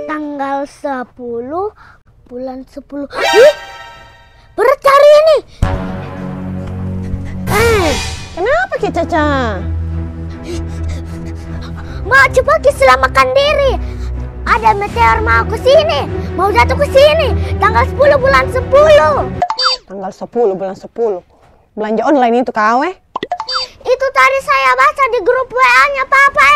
Tanggal 10 bulan 10. Ih, berat hari ini. Kenapa Ki Caca? Mak, coba Ki selamatkan diri. Ada meteor mau ke sini, mau jatuh ke sini. Tanggal 10 bulan 10. Tanggal 10 bulan 10. Belanja online itu kawe? Itu tadi saya baca di grup WA-nya Papa.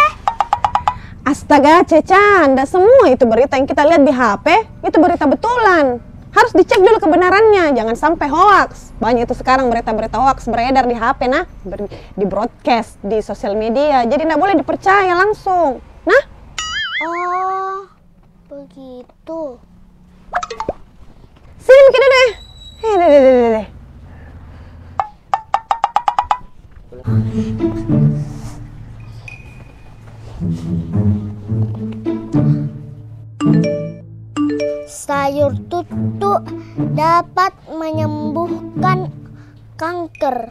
Astaga Ceca, ndak semua itu berita yang kita lihat di HP itu berita betulan. Harus dicek dulu kebenarannya, jangan sampai hoax. Banyak itu sekarang berita-berita hoax beredar di HP, nah, di broadcast di sosial media. Jadi ndak boleh dipercaya langsung. Nah? Oh, begitu. Sini kita deh. Deh. Sayur tutu dapat menyembuhkan kanker.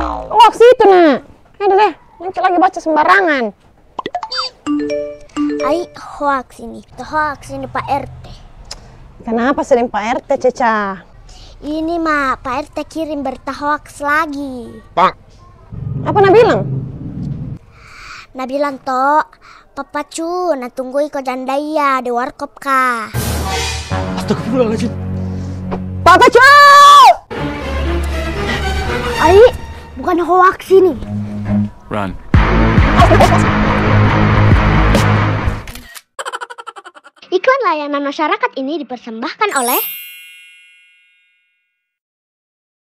Hoax itu nak. Deh. Nanti lagi baca sembarangan. Hoax ini Pak RT. Kenapa sering Pak RT Ceca? Ini mah Pak RT kirim berita hoax lagi. Apa nak bilang? Nah bilang toh, Papa cu, nah tunggu iko jandaya di warkop kah. Astagfirullahaladzim. Papa cu! Bukan hoax ini. Run. Iklan layanan masyarakat ini dipersembahkan oleh